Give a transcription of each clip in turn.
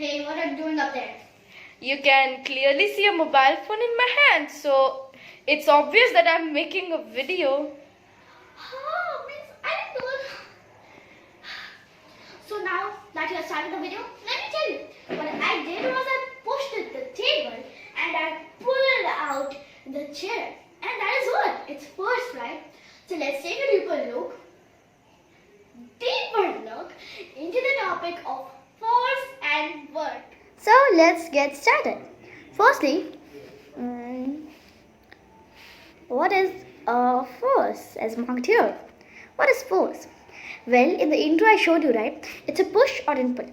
Hey, what are you doing up there? You can clearly see a mobile phone in my hand, so it's obvious that I'm making a video. Oh, means I didn't know. So now that you have started the video, let me tell you. What I did was I pushed at the table and I pulled out the chair. And that is what? It's first, right? So let's take a deeper look into the topic of force and work. So let's get started. Firstly, what is a force as marked here? What is force? Well, in the intro I showed you, right? It's a push or input.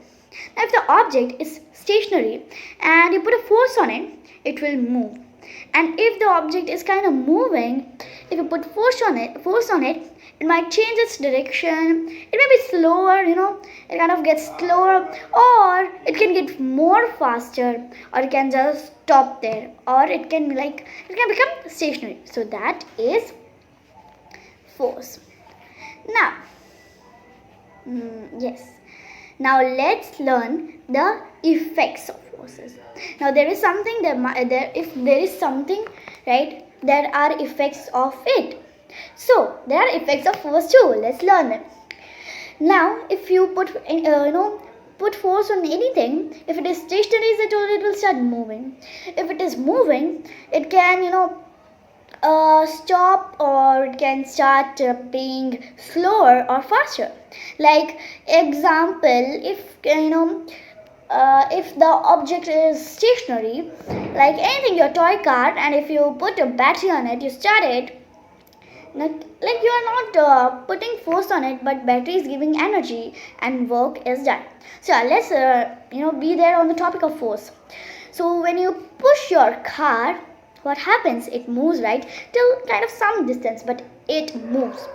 Now, if the object is stationary and you put a force on it, it will move. And if the object is kind of moving, if you put force on it, it might change its direction. It may be slower, it kind of gets slower, or it can get more faster, or it can just stop there, or it can become stationary. So that is force. Now, yes. Now let's learn the effects of forces. Now there is something if there is something, right, there are effects of it. So there are effects of force too. Let's learn them. Now if you put force on anything, if it is stationary, it will start moving. If it is moving, it can stop, or it can start being slower or faster. Like example, if the object is stationary, like anything, your toy car, and if you put a battery on it, you start it, like you are not putting force on it, but battery is giving energy and work is done. So let's be there on the topic of force. So when you push your car, what happens? It moves, right, till kind of some distance, but it moves.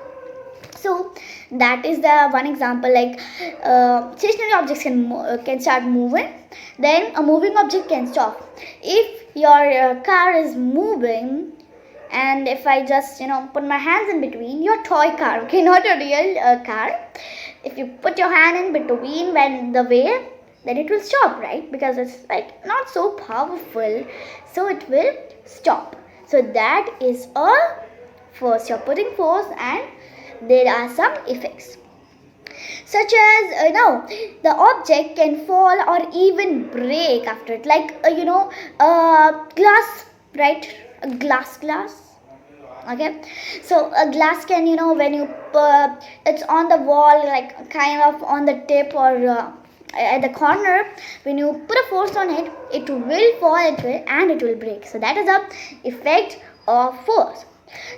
So that is the one example. Like stationary objects can start moving, then a moving object can stop. If your car is moving, and if I just put my hands in between, your toy car, okay, not a real car, if you put your hand in between when the way, then it will stop, right? Because it's like not so powerful, so it will stop. So that is a force. You're putting force, and there are some effects, such as the object can fall or even break after it, like glass, right? A glass. Okay, so a glass can, when you it's on the wall, like kind of on the tip, or at the corner, when you put a force on it, it will fall, and it will break. So that is the effect of force.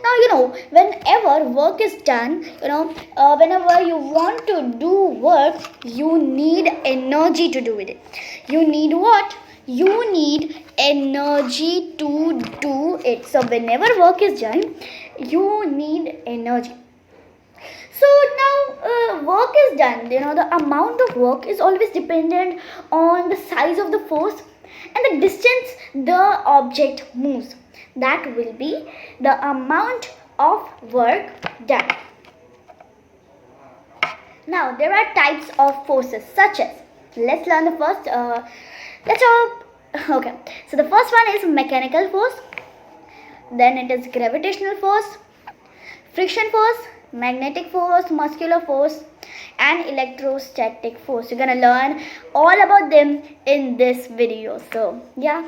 Now, whenever work is done, whenever you want to do work, you need energy to do it. You need what? You need energy to do it. So whenever work is done, you need energy. So now work is done. The amount of work is always dependent on the size of the force and the distance the object moves. That will be the amount of work done. Now there are types of forces, such as, let's learn the first. Okay. So the first one is mechanical force. Then it is gravitational force, friction force, magnetic force, muscular force, and electrostatic force. You're gonna learn all about them in this video. So yeah,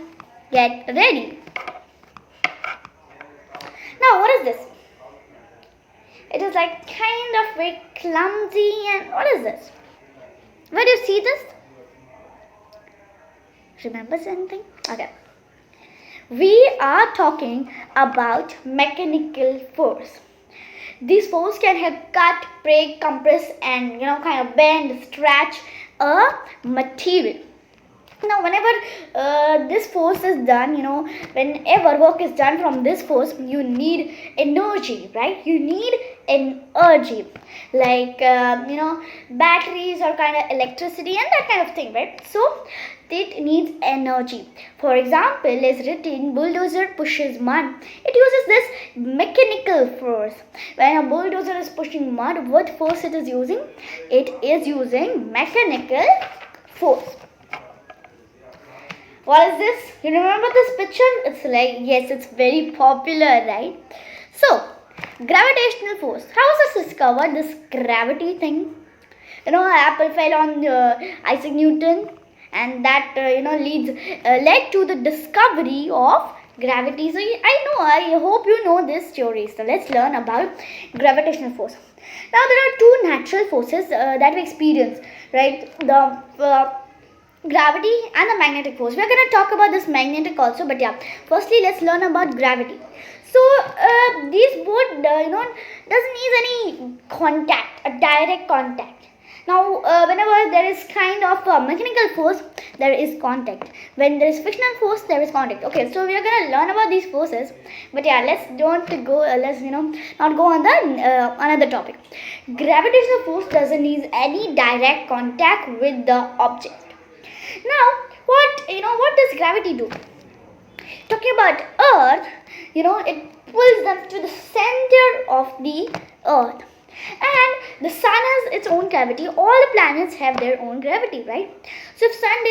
get ready. Now what is this? It is like kind of very clumsy, and what is this? Where do you see this? Remember something? Okay. We are talking about mechanical force. This force can help cut, break, compress, and kind of bend, stretch a material. Now whenever this force is done, whenever work is done from this force, you need energy, right? You need energy, like batteries or kind of electricity and that kind of thing, right? So it needs energy. For example, as written, bulldozer pushes mud. It uses this mechanical force. When a bulldozer is pushing mud, what force it is using? It is using mechanical force. What is this? You remember this picture? It's like, yes, it's very popular, right? So, gravitational force. How was this discovered, this gravity thing? Apple fell on Isaac Newton, and that led to the discovery of gravity. So I hope you know this theory. So let's learn about gravitational force. Now there are two natural forces that we experience, right? The gravity and the magnetic force. We are going to talk about this magnetic also, but yeah, firstly let's learn about gravity. So these both doesn't need any contact, a direct contact. Now whenever there is kind of mechanical force, there is contact. When there is frictional force, there is contact. Okay, so we are going to learn about these forces, but yeah, let's not go on the another topic. Gravitational force doesn't need any direct contact with the object. Now, what does gravity do? Talking about Earth, it pulls them to the center of the Earth. And the sun has its own gravity. All the planets have their own gravity, right? So if sun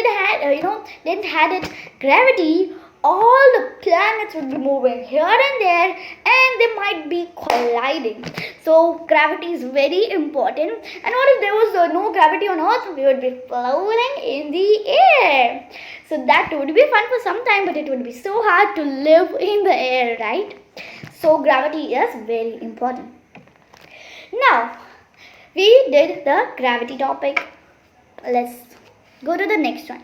didn't had its gravity, all the planets would be moving here and there, and they might be colliding. So gravity is very important. And what if there was no gravity on Earth? We would be floating in the air. So that would be fun for some time, but it would be so hard to live in the air, right? So gravity is very important. Now, we did the gravity topic. Let's go to the next one.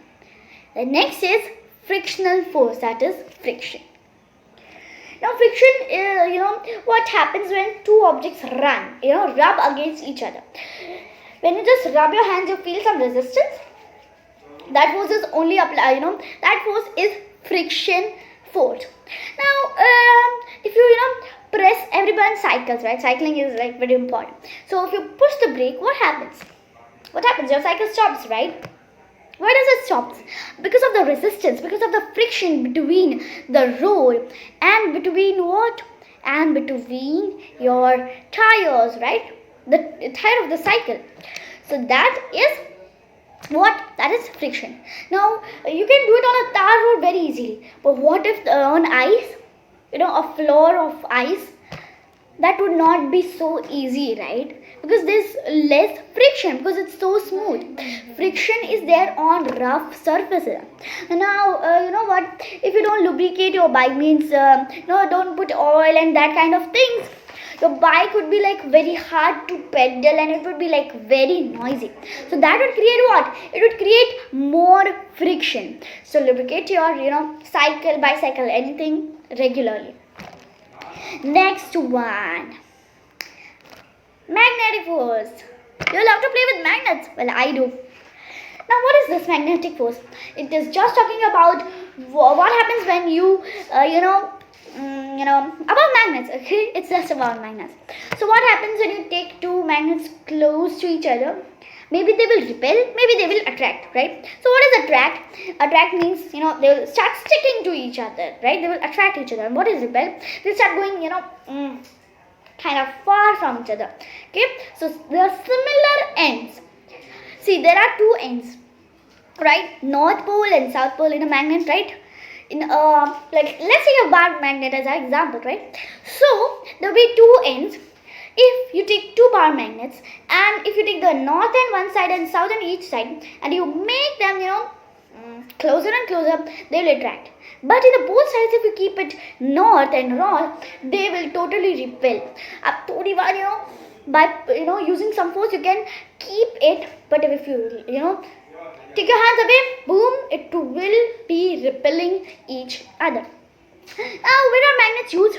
The next is frictional force, that is friction. Now, friction is, what happens when two objects rub against each other. When you just rub your hands, you feel some resistance. That force is only that force is friction force. Now, if you press, everyone cycles, right? Cycling is like very important. So if you push the brake, what happens? Your cycle stops, right? Why does it stop? Because of the resistance, because of the friction between the road and between what? And between your tires, right? The tire of the cycle. So that is what? That is friction. Now you can do it on a tar road very easily. But what if on ice? A floor of ice, that would not be so easy, right? Because there's less friction, because it's so smooth. Friction is there on rough surfaces. Now you know what, if you don't lubricate your bike, means don't put oil and that kind of things, your bike would be like very hard to pedal, and it would be like very noisy. So that would create what? It would create more friction. So lubricate your bicycle, anything regularly. Next one, magnetic force. You love to play with magnets. Well, I do. Now, what is this magnetic force? It is just talking about what happens when you about magnets. Okay, it's just about magnets. So what happens when you take two magnets close to each other? Maybe they will repel, maybe they will attract, right? So what is attract? Attract means, they will start sticking to each other, right? They will attract each other. And what is repel? They start going, kind of far from each other. Okay, so there are similar ends. See, there are two ends, right? North pole and south pole in a magnet, right? In let's say a bar magnet as an example, right? So there will be two ends. If you take two bar magnets, and if you take the north and one side and south on each side, and you make them closer and closer, they will attract. But in the both sides, if you keep it north and north, they will totally repel. Up to by using some force, you can keep it. But if you take your hands away, boom, it will be repelling each other. Now, where are magnets used?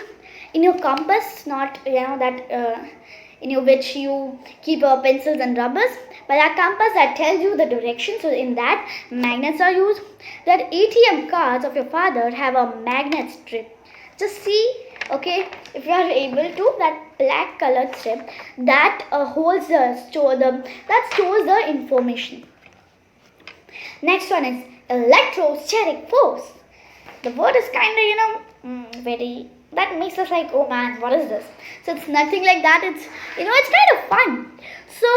In your compass, not in which you keep your pencils and rubbers, but that compass that tells you the direction. So in that, magnets are used. That ATM cards of your father have a magnet strip. Just see, okay, if you are able to, that black colored strip that holds that stores the information. Next one is electrostatic force. The word is kind of very, that makes us like, oh man, what is this? So it's nothing like that. It's it's kind of fun. So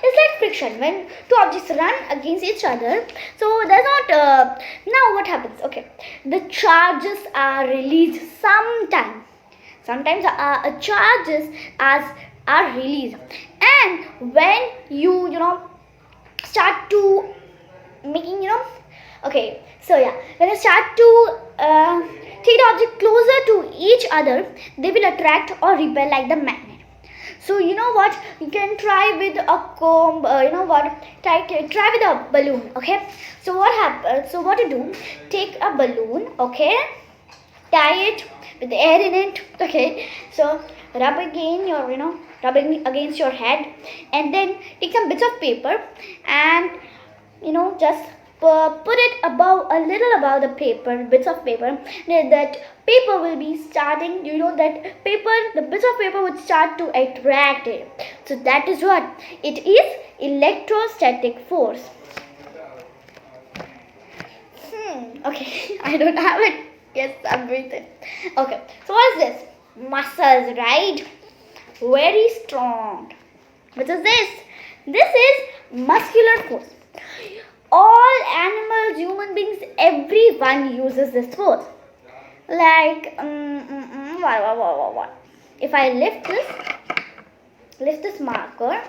it's like collision, when two objects run against each other. So there's not now what happens? Okay, the charges are released sometime. Sometimes charges are released, and when you start to making okay, so yeah, when you start to take the object closer to each other, they will attract or repel like the magnet. So you know what, you can try with a comb, try with a balloon. Okay, so what happens, so what to do, take a balloon, okay, tie it with air in it, okay, so rubbing against your head, and then take some bits of paper and just put it a little above the paper, bits of paper. That paper will be starting, that paper, the bits of paper would start to attract it. So that is what it is, electrostatic force. Okay, I don't have it. Yes, I'm breathing. Okay, so what is this? Muscles, right? Very strong. What is this? This is muscular force. All animals, human beings, everyone uses this force. Like, what? If I lift this marker,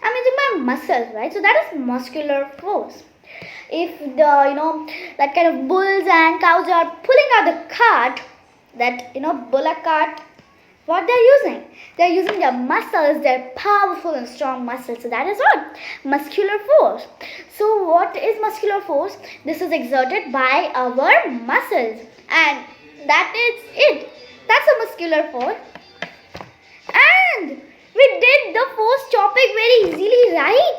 I'm using my muscles, right? So that is muscular force. If that kind of bulls and cows are pulling out the cart, that bullock cart, what they're using their muscles, their powerful and strong muscles. So that is what? Muscular force. So what is muscular force? This is exerted by our muscles, and that is it. That's a muscular force. And we did the force topic very easily, right?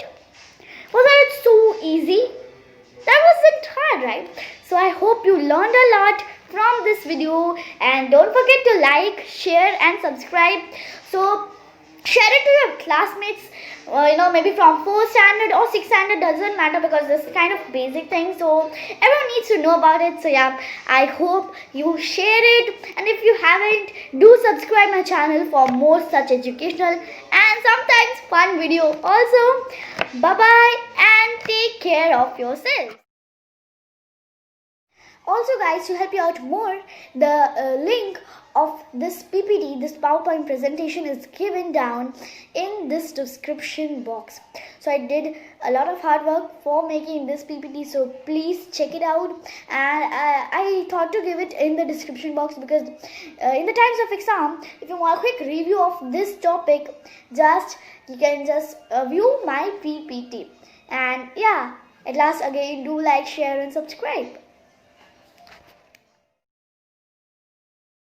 Wasn't it so easy? That wasn't hard, right? So I hope you learned a lot from this video, and don't forget to like, share and subscribe. So share it to your classmates, maybe from 4th standard or 6th standard, doesn't matter, because this is kind of basic thing, so everyone needs to know about it. So yeah, I hope you share it, and if you haven't, do subscribe my channel for more such educational and sometimes fun video also. Bye bye and take care of yourself. Also guys, to help you out more, the link of this PPT, this PowerPoint presentation is given down in this description box. So I did a lot of hard work for making this PPT, so please check it out. And I thought to give it in the description box because in the times of exam, if you want a quick review of this topic, you can just view my PPT. And yeah, at last again, do like, share and subscribe.